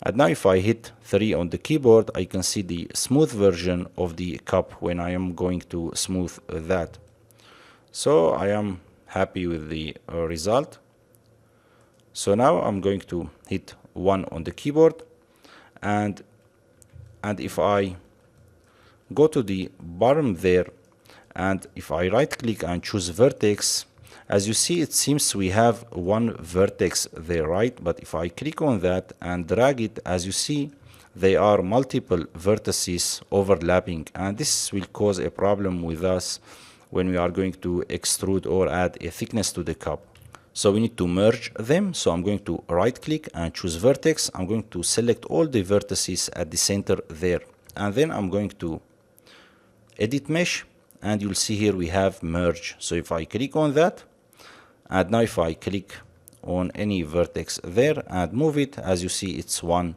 And now if I hit 3 on the keyboard, I can see the smooth version of the cup when I am going to smooth that. So I am happy with the result. So now I'm going to hit 1 on the keyboard, and if I go to the bottom there, and if I right click and choose vertex, as you see, it seems we have one vertex there, right? But if I click on that and drag it, as you see, they are multiple vertices overlapping, and this will cause a problem with us when we are going to extrude or add a thickness to the cup. So we need to merge them. So I'm going to right click and choose vertex. I'm going to select all the vertices at the center there, and then I'm going to edit mesh, and you'll see here we have merge. So if I click on that, and now if I click on any vertex there and move it, as you see, it's one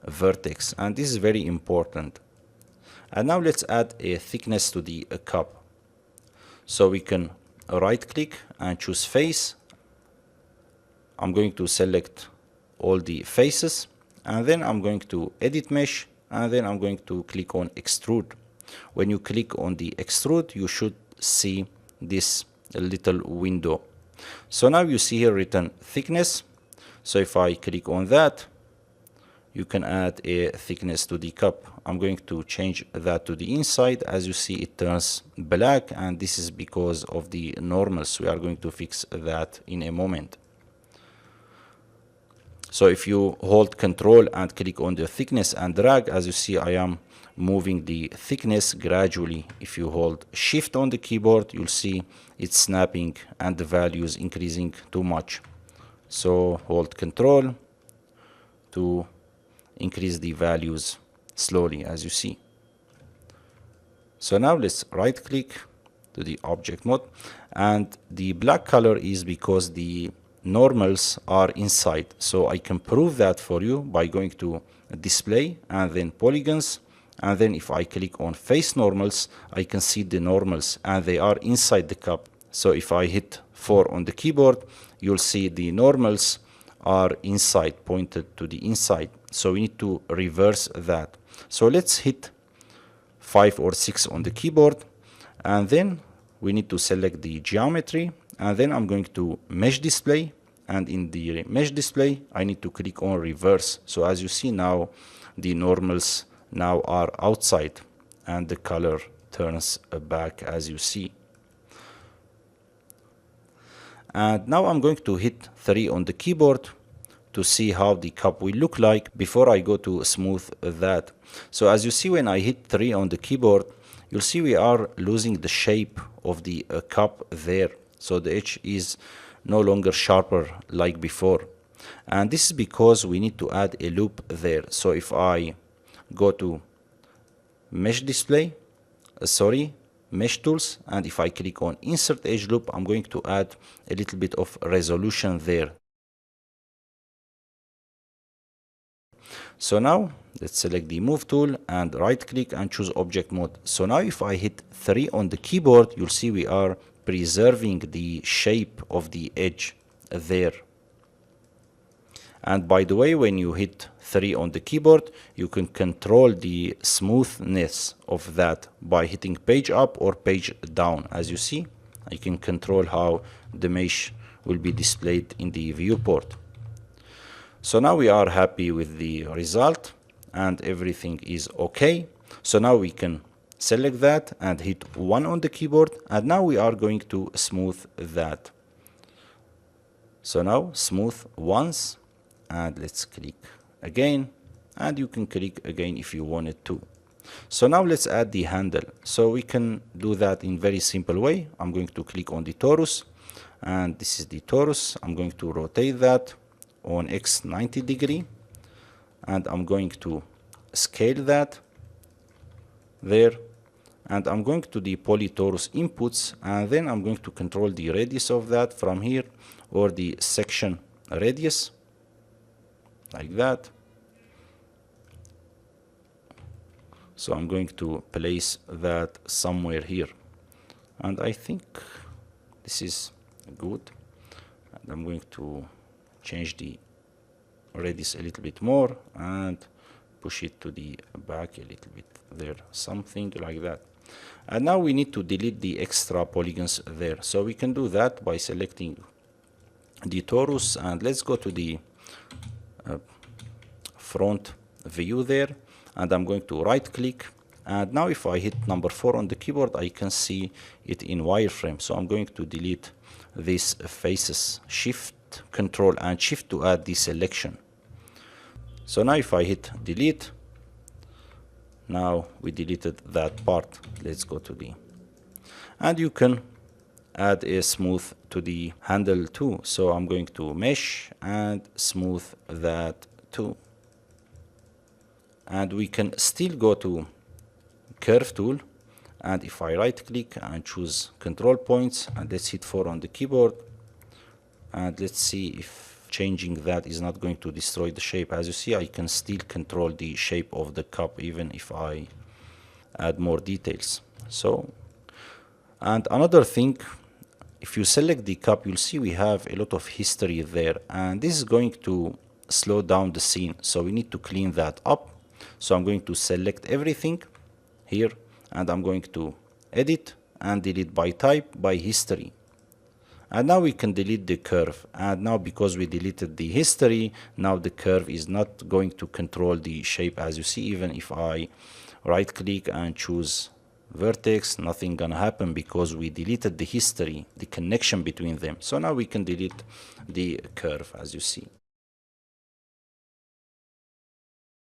vertex, and this is very important. And now let's add a thickness to the cup. So we can right click and choose face. I'm going to select all the faces, and then I'm going to edit mesh, and then I'm going to click on extrude. When you click on the extrude, you should see this little window. So now you see here written thickness. So if I click on that, you can add a thickness to the cup. I'm going to change that to the inside. As you see, it turns black, and this is because of the normals. We are going to fix that in a moment. So if you hold Control and click on the thickness and drag, as you see, I am moving the thickness gradually. If you hold Shift on the keyboard, you'll see it's snapping and the value is increasing too much. So hold Control to increase the values slowly, as you see. So now let's right click to the object mode, and the black color is because the normals are inside. So I can prove that for you by going to display and then polygons, and then if I click on face normals, I can see the normals and they are inside the cup. So if I hit 4 on the keyboard, you'll see the normals are inside, pointed to the inside. So we need to reverse that. So let's hit 5 or 6 on the keyboard, and then we need to select the geometry, and then I'm going to mesh display, and in the mesh display I need to click on reverse. So as you see now, the normals now are outside and the color turns back, as you see. And now I'm going to hit 3 on the keyboard to see how the cup will look like before I go to smooth that. So as you see, when I hit 3 on the keyboard, you'll see we are losing the shape of the cup there. So the edge is no longer sharper like before. And this is because we need to add a loop there. So if I go to mesh display, mesh tools, and if I click on insert edge loop, I'm going to add a little bit of resolution there. So now let's select the move tool and right click and choose object mode. So now if I hit 3 on the keyboard, you'll see we are preserving the shape of the edge there. And by the way, when you hit 3 on the keyboard, you can control the smoothness of that by hitting page up or page down. As you see, I can control how the mesh will be displayed in the viewport. So now we are happy with the result and everything is okay. So now we can select that and hit 1 on the keyboard, and now we are going to smooth that. So now smooth once, and let's click again, and you can click again if you wanted to. So now let's add the handle. So we can do that in very simple way. I'm going to click on the torus, and this is the torus. I'm going to rotate that on X 90 degree, and I'm going to scale that there, and I'm going to the polytorus inputs, and then I'm going to control the radius of that from here, or the section radius, like that. So I'm going to place that somewhere here, and I think this is good. And I'm going to change the radius a little bit more and push it to the back a little bit there, something like that. And now we need to delete the extra polygons there. So we can do that by selecting the torus, and let's go to the front view there, and I'm going to right click. And now if I hit number 4 on the keyboard, I can see it in wireframe. So I'm going to delete these faces, shift, control and shift to add the selection. So now if I hit delete, now we deleted that part. Let's go to the, and you can add a smooth to the handle too. So I'm going to mesh and smooth that too. And we can still go to curve tool, and if I right click and choose control points, and let's hit 4 on the keyboard, and let's see if changing that is not going to destroy the shape. As you see, I can still control the shape of the cup even if I add more details. So, and another thing, if you select the cup, you'll see we have a lot of history there, and this is going to slow down the scene, so we need to clean that up. So I'm going to select everything here, and I'm going to edit and delete by type, by history. And now we can delete the curve. And now because we deleted the history, now the curve is not going to control the shape. As you see, even if I right click and choose vertex, nothing gonna happen because we deleted the history, the connection between them. So now we can delete the curve, as you see.